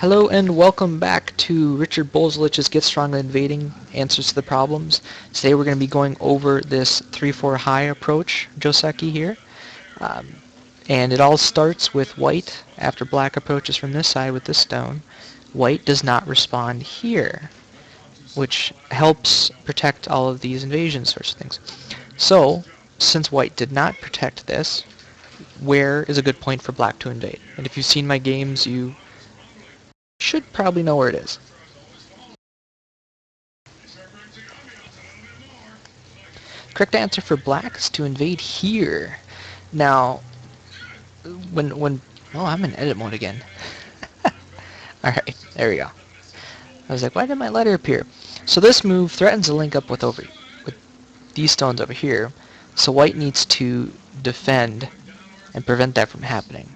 Hello and welcome back to Richard Bozulich's Get Strong and Invading Answers to the Problems. Today we're going to be going over this 3-4 high approach, Joseki here. And it all starts with white. After black approaches from this side with this stone, white does not respond here, which helps protect all of these invasion sorts of things. So, since white did not protect this, where is a good point for black to invade? And if you've seen my games, you should probably know where it is. Correct answer for black is to invade here. Now, oh, I'm in edit mode again. Alright, there we go. I was like, why did my letter appear? So this move threatens a link up with these stones over here, so white needs to defend and prevent that from happening.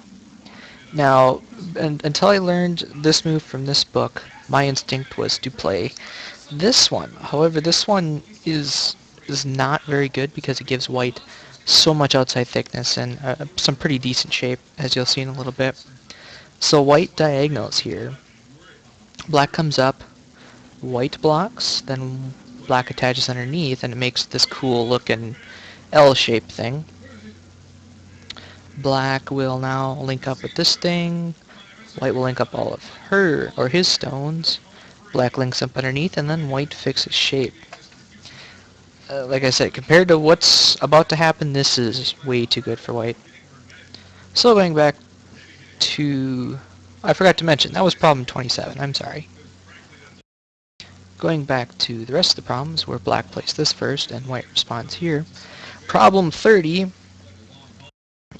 Now, until I learned this move from this book, my instinct was to play this one. However, this one is not very good because it gives white so much outside thickness and some pretty decent shape, as you'll see in a little bit. So white diagonals here. Black comes up, white blocks, then black attaches underneath, and it makes this cool looking L-shaped thing. Black will now link up with this thing. White will link up all of her or his stones. Black links up underneath, and then white fixes shape. Like I said, compared to what's about to happen, this is way too good for white. So going back to... I forgot to mention, that was problem 27. I'm sorry. Going back to the rest of the problems, where black plays this first and white responds here. Problem 30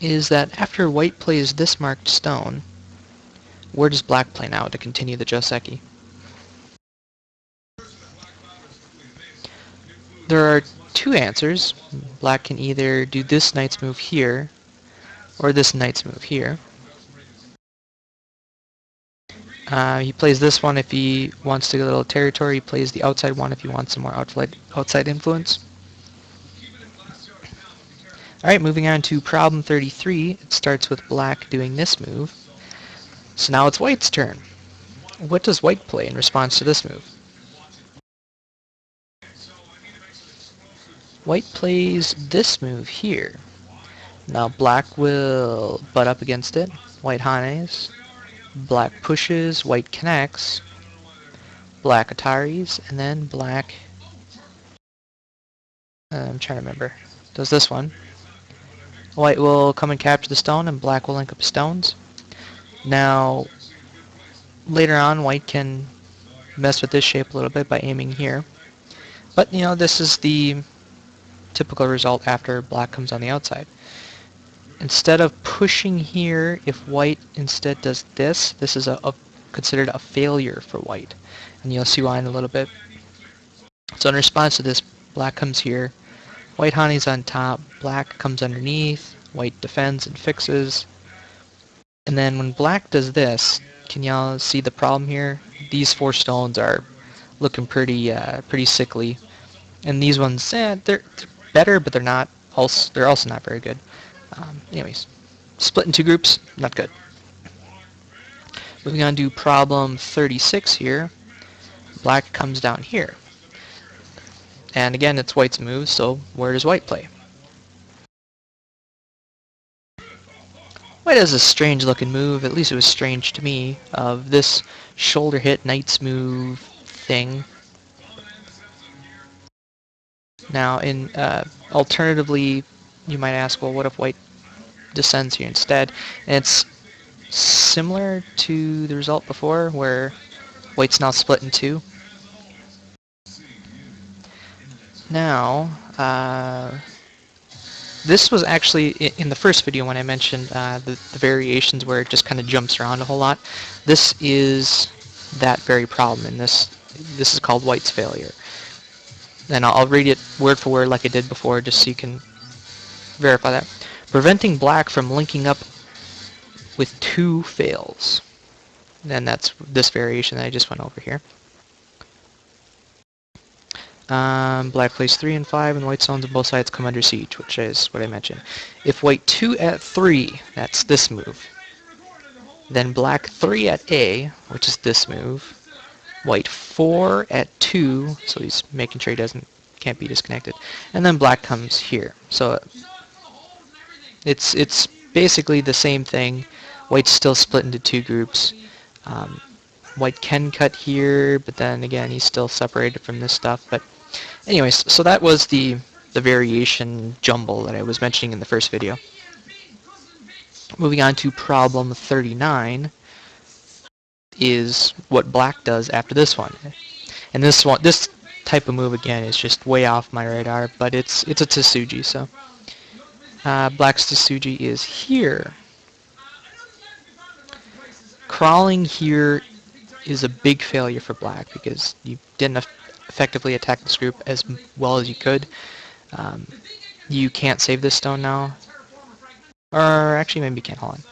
is that after white plays this marked stone, where does black play now to continue the Joseki? There are two answers. Black can either do this knight's move here, or this knight's move here. He plays this one if he wants to get a little territory. He plays the outside one if he wants some more outside influence. Alright, moving on to problem 33. It starts with black doing this move. So now it's white's turn. What does white play in response to this move? White plays this move here. Now black will butt up against it. White hanes. Black pushes, white connects. Black ataris, and then black... I'm trying to remember. Does this one. White will come and capture the stone, and black will link up stones. Now, later on, white can mess with this shape a little bit by aiming here. But, you know, this is the typical result after black comes on the outside. Instead of pushing here, if white instead does this, this is considered a failure for white. And you'll see why in a little bit. So in response to this, black comes here. White hanes on top, black comes underneath, white defends and fixes. And then when black does this, can y'all see the problem here? These four stones are looking pretty sickly. And these ones, they're better, but they're also not very good. Anyways, split in two groups, not good. Moving on to problem 36 here. Black comes down here. And again, it's white's move, so where does white play? White has a strange looking move, at least it was strange to me, of this shoulder hit knight's move thing. Now, alternatively, you might ask, well, what if white descends here instead? And it's similar to the result before, where white's now split in two. Now, this was actually in the first video when I mentioned the variations where it just kind of jumps around a whole lot. This is that very problem, and this is called white's failure. And I'll read it word for word like I did before, just so you can verify that. Preventing black from linking up with two fails. And that's this variation that I just went over here. Black plays 3 and 5, and white stones on both sides come under siege, which is what I mentioned. If white 2 at 3, that's this move. Then black 3 at A, which is this move. White 4 at 2, so he's making sure he can't be disconnected. And then black comes here. So it's basically the same thing. White's still split into two groups. Um, White can cut here, but then again he's still separated from this stuff. But anyways, so that was the variation jumble that I was mentioning in the first video. Moving on to problem 39 is what black does after this one. And this type of move again is just way off my radar, but it's a Tsuji, so black's Tsuji is here. Crawling here is a big failure for black because you didn't effectively attack this group as well as you could. You can't save this stone now. Or actually maybe you can, hold on.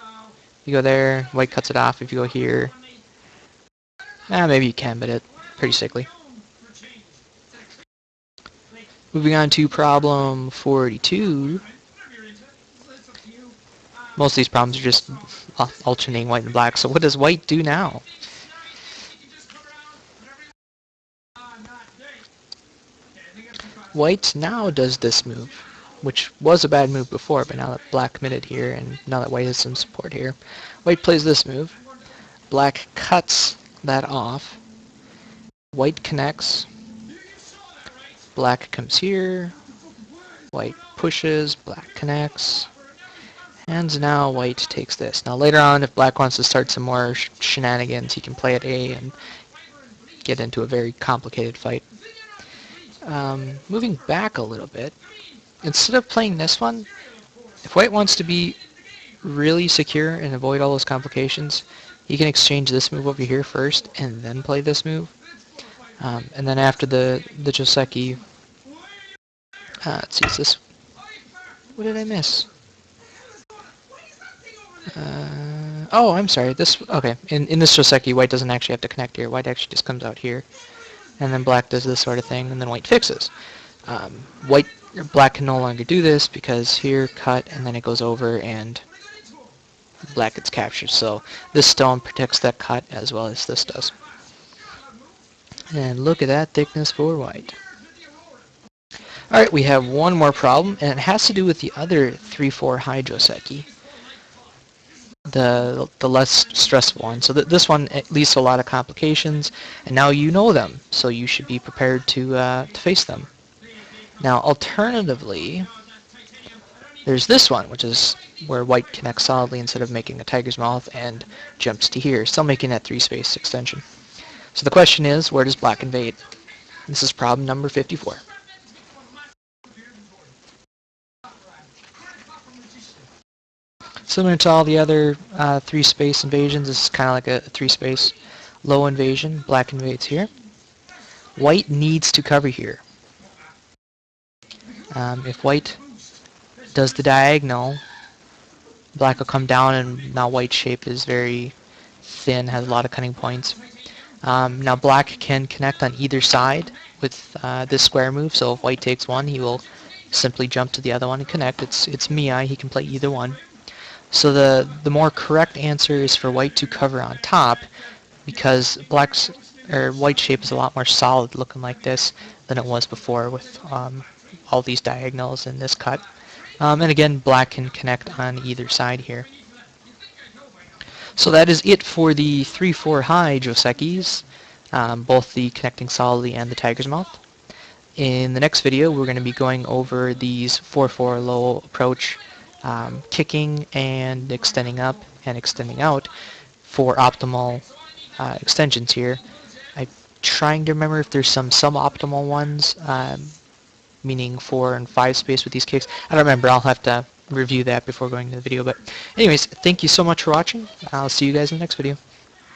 You go there, white cuts it off. If you go here, maybe you can, but it's pretty sickly. Moving on to problem 42. Most of these problems are just alternating white and black. So what does white do now? White now does this move, which was a bad move before, but now that black committed here, and now that white has some support here, white plays this move. Black cuts that off. White connects. Black comes here. White pushes. Black connects. And now white takes this. Now later on, if black wants to start some more shenanigans, he can play at A and get into a very complicated fight. Moving back a little bit, instead of playing this one, if white wants to be really secure and avoid all those complications, he can exchange this move over here first and then play this move. And then after the Joseki, let's see, is this, what did I miss? Oh, I'm sorry, okay, in this Joseki, white doesn't actually have to connect here, white actually just comes out here. And then black does this sort of thing, and then white fixes. Black can no longer do this because here, cut, and then it goes over, and black gets captured. So this stone protects that cut as well as this does. And look at that thickness for white. Alright, we have one more problem, and it has to do with the other 3-4 high Joseki. The less stressful one. So this one at least a lot of complications, and now you know them, so you should be prepared to face them. Now alternatively, there's this one, which is where white connects solidly instead of making a tiger's mouth and jumps to here, still making that 3-space extension. So the question is, where does black invade? This is problem number 54. Similar to all the other 3-space invasions, this is kind of like a 3-space low invasion. Black invades here. White needs to cover here. If white does the diagonal, black will come down, and now white's shape is very thin, has a lot of cutting points. Now black can connect on either side with this square move, so if white takes one, he will simply jump to the other one and connect. It's Miyai, he can play either one. So the more correct answer is for white to cover on top, because white shape is a lot more solid looking like this than it was before with all these diagonals in this cut. And again, black can connect on either side here. So that is it for the 3-4 high Josekis, both the connecting solidly and the tiger's mouth. In the next video, we're going to be going over these 4-4 low approach, kicking and extending up and extending out for optimal extensions here. I'm trying to remember if there's some suboptimal ones, meaning 4 and 5 space with these kicks. I don't remember. I'll have to review that before going to the video. But anyways, thank you so much for watching. I'll see you guys in the next video.